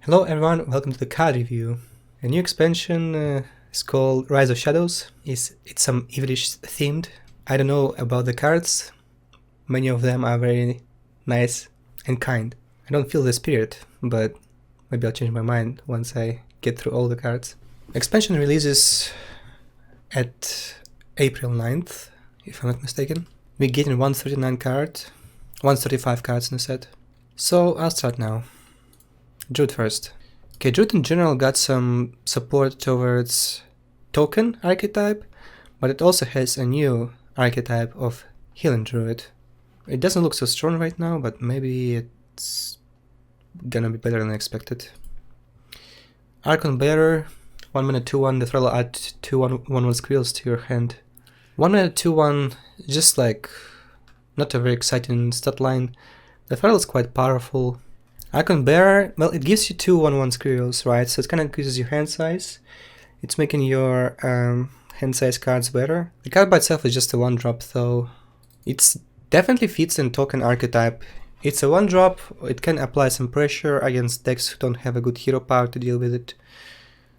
Hello everyone, welcome to the card review. A new expansion is called Rise of Shadows. It's some evilish themed. I don't know about the cards. Many of them are very nice and kind. I don't feel the spirit, but maybe I'll change my mind once I get through all the cards. Expansion releases at April 9th, if I'm not mistaken. We're getting 135 cards in the set. So I'll start now. Druid first. Okay, Druid in general got some support towards token archetype, but it also has a new archetype of healing Druid. It doesn't look so strong right now, but maybe it's gonna be better than expected. Archon Bearer, 1 mana 2/1, the throw will add 2/1/1 squirrels to your hand. 1 mana 2/1, just like not a very exciting stat line. The throw is quite powerful. Archon Bearer, well, it gives you 2/1/1 squirrels, right? So it kind of increases your hand size. It's making your hand size cards better. The card by itself is just a 1-drop, though. It's definitely fits in token archetype. It's a 1-drop, it can apply some pressure against decks who don't have a good hero power to deal with it.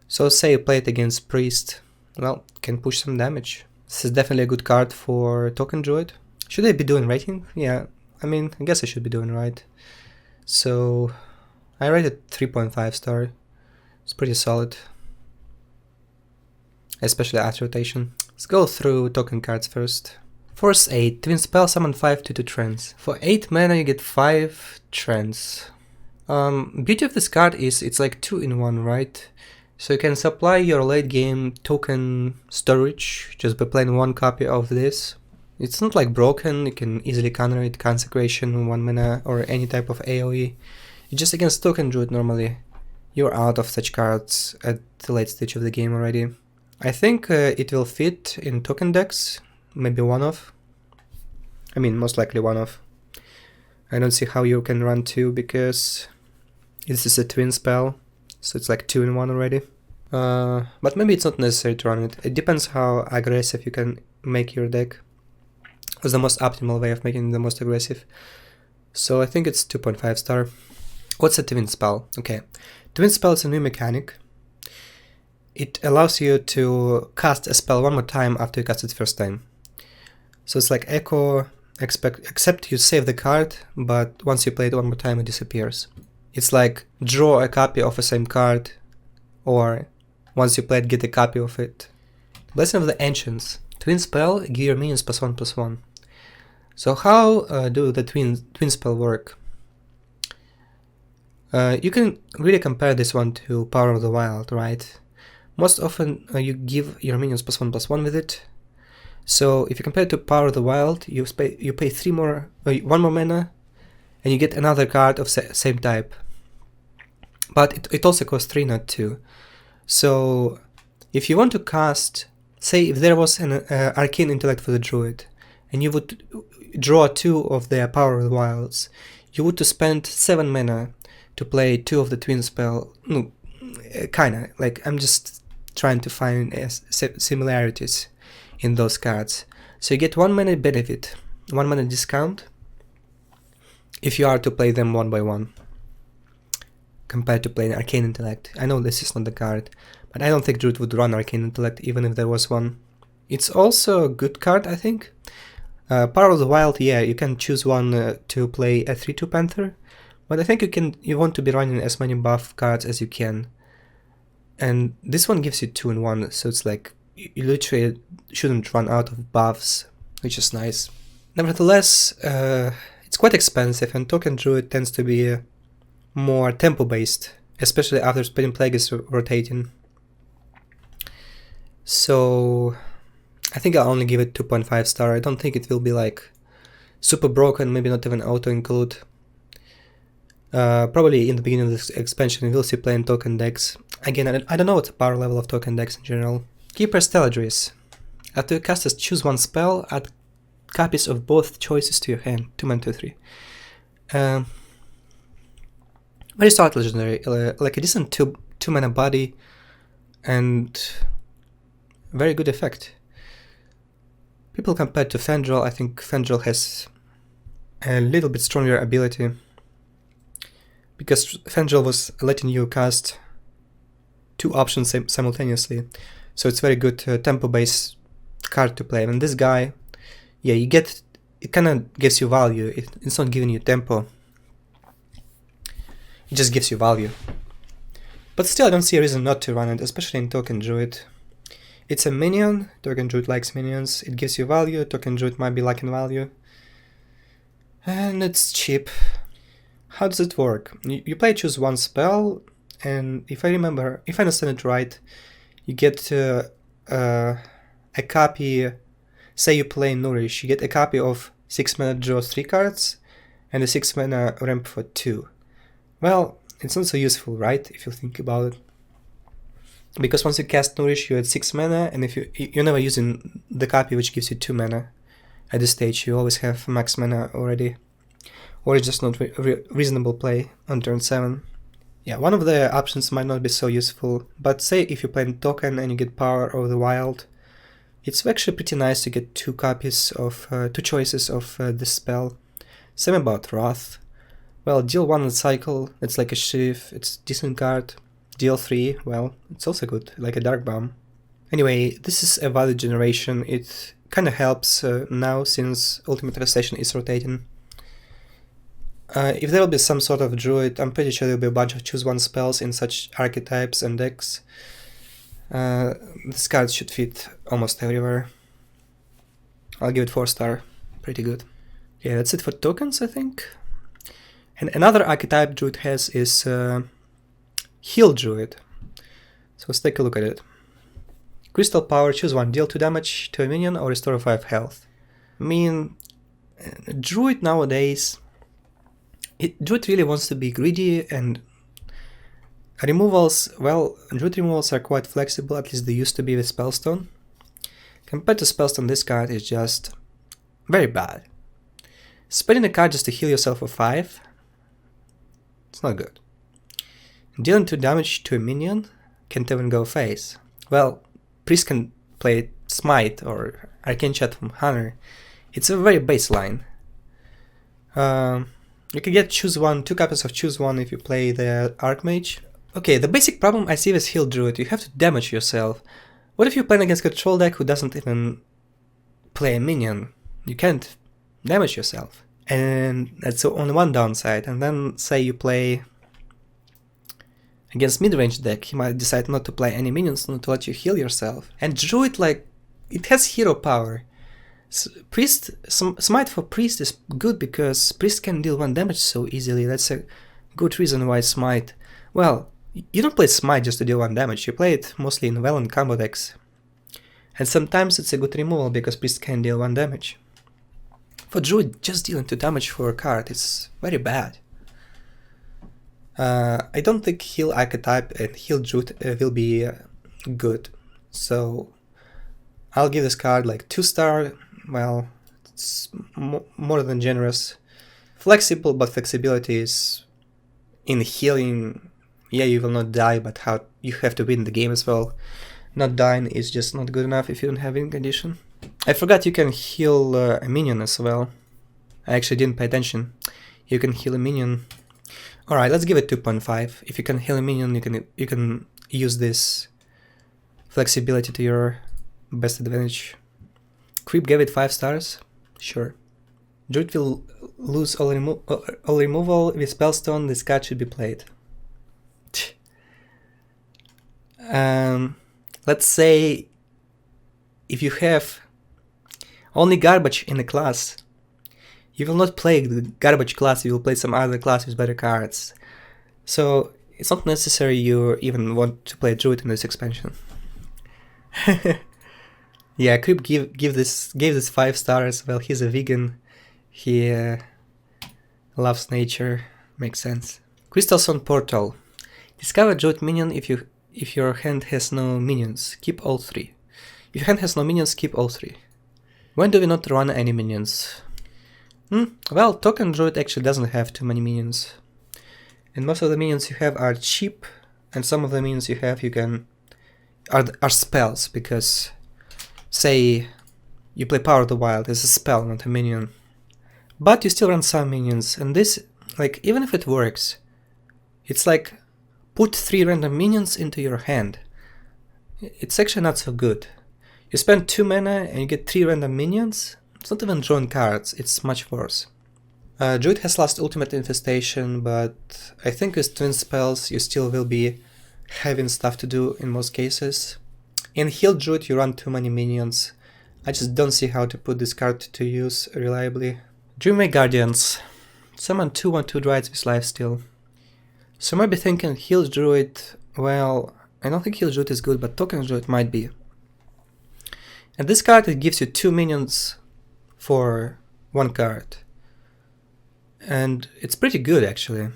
So say you play it against Priest, well, can push some damage. This is definitely a good card for token Druid. Should I be doing rating? Yeah, I mean, I guess I should be doing right. So I rate it 3.5 star. It's pretty solid, especially after rotation. Let's go through token cards first. Force 8, twin spell, summon 5 2/2 trance. For 8 mana you get 5 trance. Beauty of this card is it's like 2-in-1, right? So you can supply your late game token storage just by playing 1 copy of this. It's not like broken, you can easily counter it, Consecration, 1 mana, or any type of AoE. It's just against token Druid normally. You're out of such cards at the late stage of the game already. I think it will fit in token decks, maybe one-off. I mean, most likely one-off. I don't see how you can run 2 because this is a twin spell, so it's like 2-in-1 already. But maybe it's not necessary to run it. It depends how aggressive you can make your deck. Was the most optimal way of making it the most aggressive. So I think it's 2.5 star. What's a twin spell? Okay, twin spell is a new mechanic. It allows you to cast a spell 1 more time after you cast it first time. So it's like Echo, except you save the card, but once you play it 1 more time it disappears. It's like draw a copy of the same card, or once you play it, get a copy of it. Blessing of the Ancients. Twin spell, give your minions +1/+1. So how do the twin spell work? You can really compare this one to Power of the Wild, right? Most often you give your minions +1/+1 with it. So if you compare it to Power of the Wild, you pay 1 more mana, and you get another card of same type. But it also costs 3, not 2. So if you want to cast, say if there was an Arcane Intellect for the Druid, and you would draw 2 of the Power of the Wilds, you would to spend 7 mana to play 2 of the twin spell. No, kinda, like I'm just trying to find similarities in those cards. So you get 1 mana benefit, 1 mana discount, if you are to play them 1 by 1, compared to playing Arcane Intellect. I know this is not the card, but I don't think Druid would run Arcane Intellect even if there was one. It's also a good card, I think. Power of the Wild, yeah, you can choose one to play a 3/2 Panther, but I think you want to be running as many buff cards as you can. And this one gives you 2-in-1, so it's like you literally shouldn't run out of buffs, which is nice. Nevertheless, it's quite expensive, and token Druid tends to be more tempo based, especially after Spreading Plague is rotating. So I think I'll only give it 2.5 star. I don't think it will be like super broken, maybe not even auto include. Probably in the beginning of this expansion we'll see playing token decks. Again, I don't know what's the power level of token decks in general. Keeper Steladris. After you cast choose 1 spell, add copies of both choices to your hand. 2 mana 2/3. Very solid legendary, like a decent 2 mana body, and very good effect. People compare it to Fandral. I think Fandral has a little bit stronger ability. because Fangel was letting you cast 2 options simultaneously, so it's very good tempo-based card to play. And this guy, yeah, it kind of gives you value. It's not giving you tempo, it just gives you value. But still, I don't see a reason not to run it, especially in Token Druid. It's a minion, Token Druid likes minions, it gives you value, Token Druid might be lacking value. And it's cheap. How does it work? You choose 1 spell, and if I understand it right, you get a copy. Say you play Nourish, you get a copy of 6 mana draw 3 cards, and a 6 mana ramp for 2. Well, it's not so useful, right, if you think about it. Because once you cast Nourish, you had 6 mana, and if you're never using the copy which gives you 2 mana at this stage, you always have max mana already. Or it's just not reasonable play on turn 7. Yeah, one of the options might not be so useful, but say if you play Token and you get Power of the Wild, it's actually pretty nice to get 2 choices of this spell. Same about Wrath. Well, deal 1 in the cycle, it's like a Shiv, it's a decent card. Deal 3, well, it's also good, like a Dark Bomb. Anyway, this is a value generation. It kinda helps now since Ultimate Devastation is rotating. If there will be some sort of druid, I'm pretty sure there will be a bunch of choose 1 spells in such archetypes and decks. This card should fit almost everywhere. I'll give it 4-star, pretty good. Yeah, that's it for tokens, I think. And another archetype druid has is Heal Druid. So let's take a look at it. Crystal Power, choose 1, deal 2 damage to a minion or restore 5 health. I mean, druid nowadays, druid really wants to be greedy, and removals, well, druid removals are quite flexible, at least they used to be with Spellstone. Compared to Spellstone, this card is just very bad. Spending a card just to heal yourself for 5, it's not good. Dealing 2 damage to a minion can't even go face. Well, Priest can play Smite or Arcane Shot from Hunter. It's a very baseline. You can get choose 1, 2 copies of choose 1 if you play the Archmage. Okay, the basic problem I see with Heal Druid, you have to damage yourself. What if you're playing against a control deck who doesn't even play a minion? You can't damage yourself. And that's only one downside. And then say you play against mid-range deck, he might decide not to play any minions, not to let you heal yourself. And Druid, like, it has hero power. Priest, Smite for Priest is good because Priest can deal 1 damage so easily. That's a good reason why Smite. Well, you don't play Smite just to deal 1 damage, you play it mostly in well and combo decks. And sometimes it's a good removal because Priest can deal 1 damage. For Druid, just dealing 2 damage for a card is very bad. I don't think Heal Archetype and Heal Druid will be good, so I'll give this card like 2-star. Well, it's more than generous. Flexible, but flexibility is in healing. Yeah, you will not die, but how you have to win the game as well. Not dying is just not good enough if you don't have win condition. I forgot you can heal a minion as well. I actually didn't pay attention. You can heal a minion. Alright, let's give it 2.5. If you can heal a minion, you can use this flexibility to your best advantage. Creep gave it 5 stars? Sure. Druid will lose all removal with Spellstone, this card should be played. Let's say if you have only garbage in a class, you will not play the garbage class, you will play some other class with better cards. So it's not necessary you even want to play Druid in this expansion. Yeah, Creep gave this 5 stars. Well, he's a vegan. He loves nature. Makes sense. Crystalstone Portal. Discover Druid minion if your hand has no minions. Keep all 3. If your hand has no minions, keep all 3. When do we not run any minions? Well, Token Druid actually doesn't have too many minions. And most of the minions you have are cheap, and some of the minions you have are spells, because say you play Power of the Wild as a spell, not a minion. But you still run some minions, and this, like, even if it works, It's like put 3 random minions into your hand. It's actually not so good. You spend 2 mana and you get 3 random minions. It's not even drawing cards, it's much worse. Druid has lost Ultimate Infestation, but I think with twin spells you still will be having stuff to do in most cases. In Heal Druid you run too many minions. I just don't see how to put this card to use reliably. Dreamway Guardians. Summon 2/1/2 Druids with lifesteal. So you might be thinking Heal Druid, well, I don't think Heal Druid is good, but Token Druid might be. And this card, it gives you 2 minions for 1 card. And it's pretty good actually.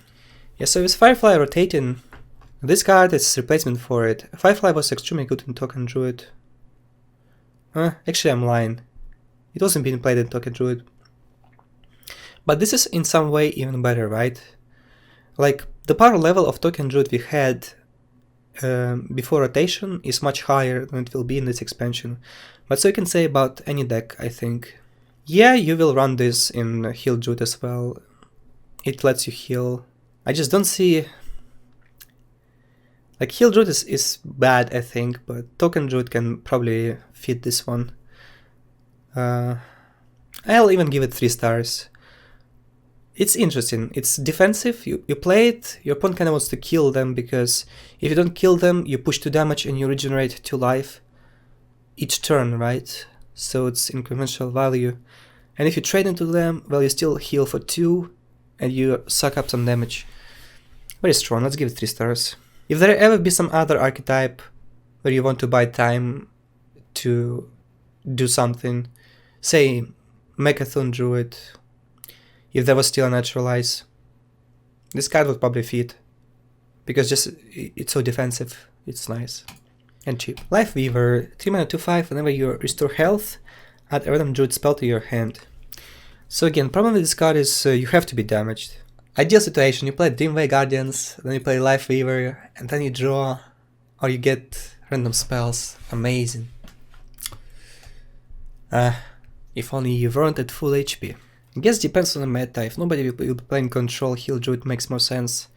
Yeah, so with Firefly rotating, this card is replacement for it. Firefly was extremely good in Token Druid. Actually I'm lying. It wasn't being played in Token Druid. But this is in some way even better, right? Like, the power level of Token Druid we had before rotation is much higher than it will be in this expansion. But so you can say about any deck, I think. Yeah, you will run this in Heal Druid as well. It lets you heal. I just don't see... Like, Heal Druid is bad, I think, but Token Druid can probably fit this one. I'll even give it 3 stars. It's interesting, it's defensive, you play it, your opponent kinda wants to kill them, because if you don't kill them, you push 2 damage and you regenerate 2 life each turn, right? So it's incremental value. And if you trade into them, well, you still heal for 2 and you suck up some damage. Very strong, let's give it 3 stars. If there ever be some other archetype where you want to buy time to do something, say Mechathon Druid, if there was still a Naturalize, this card would probably fit, because just it's so defensive, it's nice and cheap. Life Weaver, 3 mana 2/5, whenever you restore health, add a random Druid spell to your hand. So again, problem with this card is you have to be damaged. Ideal situation, you play Dreamway Guardians, then you play Life Weaver, and then you draw, or you get random spells. Amazing. If only you weren't at full HP. I guess depends on the meta. If nobody will be playing Control, Heal Druid makes more sense.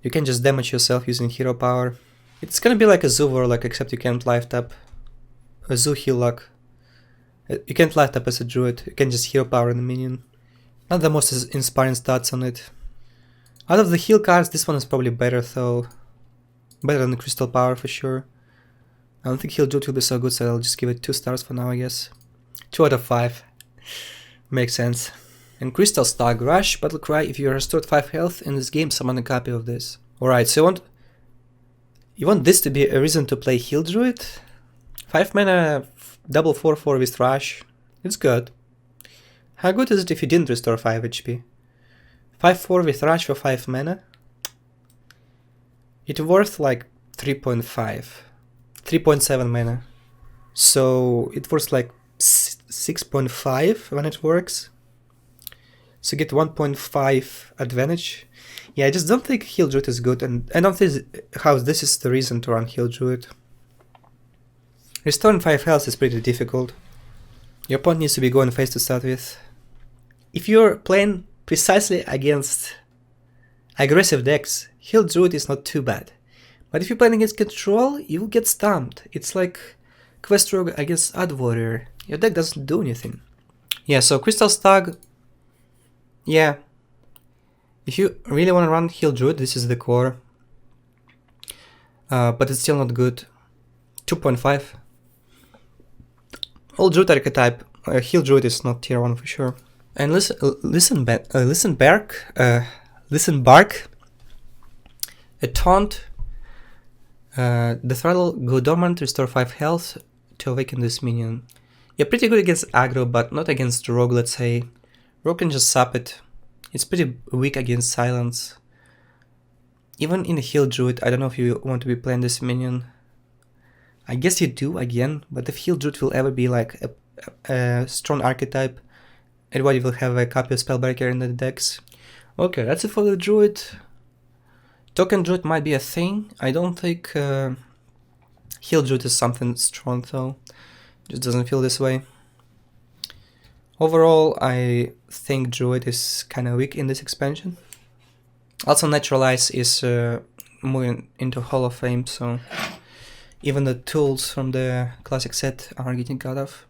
You can just damage yourself using hero power. It's gonna be like a Zoo Warlock, except you can't life tap. A Zoo Heal Lock. You can't life tap as a Druid, you can just hero power in the minion. Not the most inspiring stats on it. Out of the heal cards, this one is probably better though. Better than the Crystal Power for sure. I don't think Heal Druid will be so good, so I'll just give it 2 stars for now, I guess. 2 out of 5. Makes sense. And Crystal Stag, Rush, Battle Cry, if you are restored 5 health in this game, summon a copy of this. Alright, so you want this to be a reason to play Heal Druid? 5 mana, double 4/4 with Rush, it's good. How good is it if you didn't restore 5 HP? 5/4 with Rush for 5 mana? It's worth like 3.5, 3.7 mana. So it worth like 6.5 when it works. So you get 1.5 advantage. Yeah, I just don't think Heal Druid is good, and I don't think how this is the reason to run Heal Druid. Restoring 5 health is pretty difficult. Your opponent needs to be going face to start with. If you're playing precisely against aggressive decks, Heal Druid is not too bad. But if you're playing against Control, you will get stumped. It's like Quest Rogue against Ad Warrior. Your deck doesn't do anything. Yeah, so Crystal Stag, yeah. If you really want to run Heal Druid, this is the core. But it's still not good. 2.5. All Druid archetype, Heal Druid is not tier 1 for sure. And listen Bark, a Taunt, the Throttle, go dormant, restore 5 health to awaken this minion. Yeah, pretty good against aggro, but not against Rogue, let's say. Rogue can just sap it. It's pretty weak against Silence. Even in Heal Druid, I don't know if you want to be playing this minion. I guess you do, again, but if Heal Druid will ever be like a strong archetype, everybody will have a copy of Spellbreaker in the decks. Okay, that's it for the Druid. Token Druid might be a thing. I don't think Heal Druid is something strong though. Just doesn't feel this way. Overall, I think Druid is kind of weak in this expansion. Also, Naturalize is moving into Hall of Fame, so even the tools from the classic set are getting cut off.